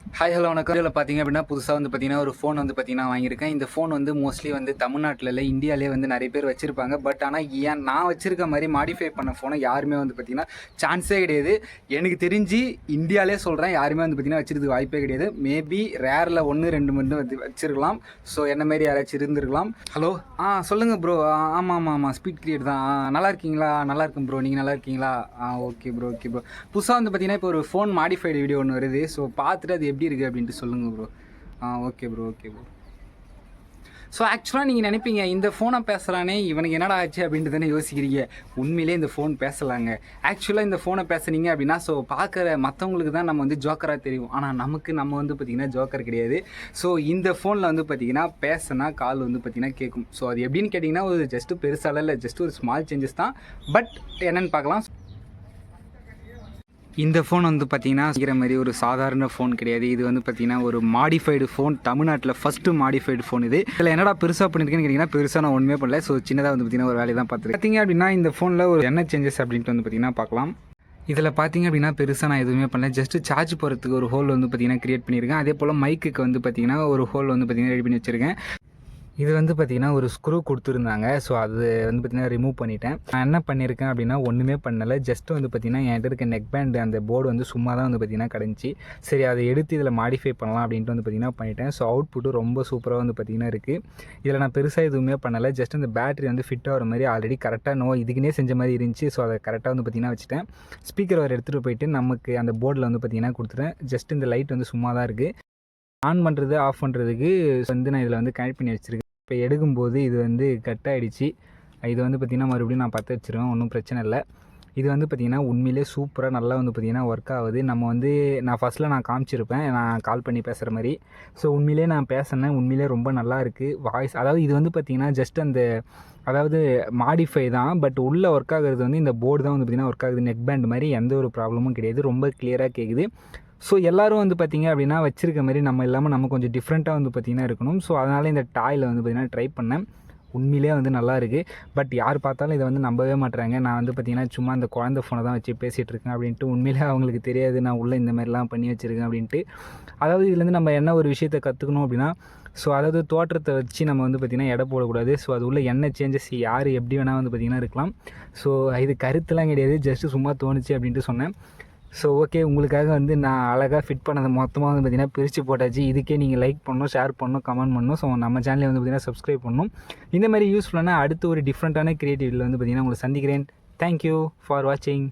Hi hello வணக்கம். இதில் பார்த்தீங்க அப்படின்னா புதுசாக வந்து பார்த்தீங்கன்னா ஒரு ஃபோன் வந்து பார்த்தீங்கன்னா வாங்கியிருக்கேன். இந்த ஃபோன் வந்து மோஸ்ட்லி வந்து தமிழ்நாட்டில் இல்லை, இந்தியாவிலே வந்து நிறைய பேர் வச்சுருப்பாங்க. பட் ஆனால் ஏன் நான் வச்சுருக்க மாதிரி மாடிஃபை பண்ண ஃபோனை யாருமே வந்து பார்த்தீங்கன்னா சான்ஸே கிடையாது. எனக்கு தெரிஞ்சு இந்தியாவிலே சொல்கிறேன், யாருமே வந்து பார்த்தீங்கன்னா வச்சுருக்கு வாய்ப்பே கிடையாது. மேபி ரேரில் 1-2 மட்டும் வந்து வச்சுருக்கலாம். ஸோ என்ன மாரி யாராச்சும் இருந்திருக்கலாம். ஹலோ சொல்லுங்கள் ப்ரோ. ஆமாம் ஆமாம் ஆமாம், ஸ்பீட் கிரியேட் தான். நல்லா இருக்கீங்களா? நல்லா இருக்கும் ப்ரோ. நீங்கள் நல்லா இருக்கீங்களா? Okay bro okay bro. புதுசாக வந்து பார்த்தீங்கன்னா இப்போ ஒரு ஃபோன் மாடிஃபைடு வீடியோ ஒன்று வருது. ஸோ பார்த்துட்டு அது எப்படி இருக்குது அப்படின்ட்டு சொல்லுங்கள் bro. Okay bro okay bro. So ஆக்சுவலாக நீங்கள் நினைப்பீங்க, இந்த ஃபோனை பேசுகிறானே இவனுக்கு என்னடா ஆச்சு அப்படின்ட்டு தானே யோசிக்கிறீங்க. உண்மையிலே இந்த ஃபோன் பேசலாங்க. ஆக்சுவலாக இந்த ஃபோனை பேசுனீங்க அப்படின்னா ஸோ பார்க்குற மற்றவங்களுக்கு தான் நம்ம வந்து ஜோக்கராக தெரியும். ஆனால் நம்ம வந்து பார்த்திங்கன்னா ஜோக்கர் கிடையாது. ஸோ இந்த ஃபோனில் வந்து பார்த்திங்கன்னா பேசினா கால் வந்து பார்த்திங்கன்னா கேட்கும். ஸோ அது எப்படின்னு கேட்டிங்கன்னா ஒரு ஜஸ்ட்டு பெருசால இல்லை, ஜஸ்ட் ஒரு ஸ்மால் சேஞ்சஸ் தான். பட் என்னென்னு பார்க்கலாம். இந்த ஃபோன் வந்து பார்த்தீங்கன்னா இருக்கிற மாதிரி ஒரு சாதாரண ஃபோன் கிடையாது. இது வந்து பார்த்தீங்கன்னா ஒரு மாடிஃபைடு ஃபோன். தமிழ்நாட்டில் ஃபஸ்ட்டு மாடிஃபைடு ஃபோன் இது. இதில் என்னடா பெருசாக பண்ணியிருக்கேன்னு கேட்டிங்கன்னா பெருசாக நான் ஒன்றுமே பண்ணல. ஸோ சின்னதாக வந்து பார்த்தீங்கன்னா ஒரு வேலையை தான் பார்த்துருக்கேன். பார்த்தீங்க அப்படின்னா இந்த ஃபோனில் ஒரு என்ன சேஞ்சஸ் அப்படின்ட்டு வந்து பார்த்தீங்கன்னா பார்க்கலாம். இதில் பார்த்தீங்க அப்படின்னா பெருசாக நான் எதுவுமே பண்ணல. ஜஸ்ட்டு சார்ஜ் போகிறதுக்கு ஒரு ஹோல் வந்து பார்த்தீங்கன்னா க்ரியேட் பண்ணியிருக்கேன். அதே போல் மைக்குக்கு வந்து பார்த்தீங்கன்னா ஒரு ஹோல் வந்து பார்த்தீங்கன்னா ரெடி பண்ணி வச்சுருக்கேன். இது வந்து பார்த்திங்கன்னா ஒரு ஸ்க்ரூ கொடுத்துருந்தாங்க. ஸோ அது வந்து பார்த்திங்கன்னா ரிமூவ் பண்ணிவிட்டேன். நான் என்ன பண்ணியிருக்கேன் அப்படின்னா ஒன்றுமே பண்ணலை. ஜஸ்ட்டு வந்து பார்த்திங்கன்னா என்கிட்ட இருக்க நெக் பேண்ட் அந்த போர்டு வந்து சும்மா தான் வந்து பார்த்திங்கன்னா கிடந்துச்சு. சரி அதை எடுத்து இதில் மாடிஃபை பண்ணலாம் அப்படின்ட்டு வந்து பார்த்திங்கன்னா பண்ணிட்டேன். ஸோ அவுட்புட்டு ரொம்ப சூப்பராக வந்து பார்த்திங்கன்னா இருக்குது. இதில் நான் பெருசாக எதுவுமே பண்ணலை. ஜஸ்ட் இந்த பேட்டரி வந்து ஃபிட் ஆகிற மாதிரி ஆல்ரெடி கரெக்டாக இதுக்குன்னே செஞ்ச மாதிரி இருந்துச்சு. ஸோ அதை கரெக்டாக வந்து பார்த்திங்கன்னா வச்சுட்டேன். ஸ்பீக்கர் வர எடுத்துகிட்டு போயிட்டு நமக்கு அந்த போர்டில் வந்து பார்த்திங்கன்னா கொடுத்துட்டேன். ஜஸ்ட் இந்த லைட் வந்து சும்மா தான் இருக்குது. ஆன் பண்ணுறது ஆஃப் பண்ணுறதுக்கு வந்து நான் இதில் வந்து கனெக்ட் பண்ணி வச்சுருக்கேன். இப்போ எடுக்கும்போது இது வந்து கட் ஆகிடுச்சு. இது வந்து பார்த்திங்கன்னா மறுபடியும் நான் பற்ற வச்சுருவேன், ஒன்றும் பிரச்சனை இல்லை. இது வந்து பார்த்திங்கன்னா உண்மையிலே சூப்பராக நல்லா வந்து பார்த்திங்கன்னா ஒர்க் ஆகுது. நம்ம வந்து நான் ஃபஸ்ட்டில் நான் காமிச்சிருப்பேன், நான் கால் பண்ணி பேசுகிற மாதிரி. ஸோ உண்மையிலே நான் பேசினேன், உண்மையிலே ரொம்ப நல்லா இருக்குது வாய்ஸ். அதாவது இது வந்து பார்த்திங்கன்னா ஜஸ்ட் அந்த மாடிஃபை தான். பட் உள்ளே ஒர்க் ஆகுறது வந்து இந்த போர்டு தான் வந்து பார்த்திங்கன்னா ஒர்க் ஆகுது. நெக் பேண்ட் மாதிரி எந்த ஒரு ப்ராப்ளமும் கிடையாது. ரொம்ப கிளியராக கேட்குது. ஸோ எல்லோரும் வந்து பார்த்திங்க அப்படின்னா வச்சுருக்க மாதிரி நம்ம இல்லாமல் நம்ம கொஞ்சம் டிஃப்ரெண்ட்டாக வந்து பார்த்திங்கன்னா இருக்கணும். ஸோ அதனால் இந்த டாயில் வந்து பார்த்திங்கன்னா ட்ரை பண்ணேன். உண்மையிலே வந்து நல்லா இருக்குது. பட் யார் பார்த்தாலும் இதை வந்து நம்பவே மாட்டுறாங்க. நான் வந்து பார்த்திங்கன்னா சும்மா அந்த குழந்தை ஃபோனை தான் வச்சு பேசிகிட்டு இருக்கேன் அப்படின்ட்டு. உண்மையிலே அவங்களுக்கு தெரியாது நான் உள்ளே இந்த மாதிரிலாம் பண்ணி வச்சுருக்கேன் அப்படின்ட்டு. அதாவது இதுலேருந்து நம்ம என்ன ஒரு விஷயத்தை கற்றுக்கணும் அப்படின்னா, ஸோ அதாவது தோற்றத்தை வச்சு நம்ம வந்து பார்த்திங்கன்னா எடை போடக்கூடாது. ஸோ அது உள்ள என்ன சேஞ்சஸ் யார் எப்படி வேணால் வந்து பார்த்திங்கன்னா இருக்கலாம். ஸோ இது கருத்துலாம் கிடையாது, ஜஸ்ட்டு சும்மா தோணுச்சு அப்படின்ட்டு சொன்னேன். ஸோ ஓகே, உங்களுக்காக வந்து நான் அழகாக ஃபிட் பண்ணதை மொத்தமாக வந்து பார்த்திங்கன்னா பிரித்து போட்டாச்சு. இதுக்கே நீங்கள் லைக் பண்ணணும், ஷேர் பண்ணணும், கமெண்ட் பண்ணணும். ஸோ நம்ம சேனலை வந்து பார்த்திங்கன்னா சப்ஸ்கிரைப் பண்ணணும். இந்த மாதிரி யூஸ்ஃபுல்லான அடுத்து ஒரு டிஃப்ரெண்ட்டான கிரியேட்டிவிட்டியில் வந்து பார்த்திங்கன்னா உங்களை சந்திக்கிறேன். தேங்க்யூ ஃபார் வாட்சிங்.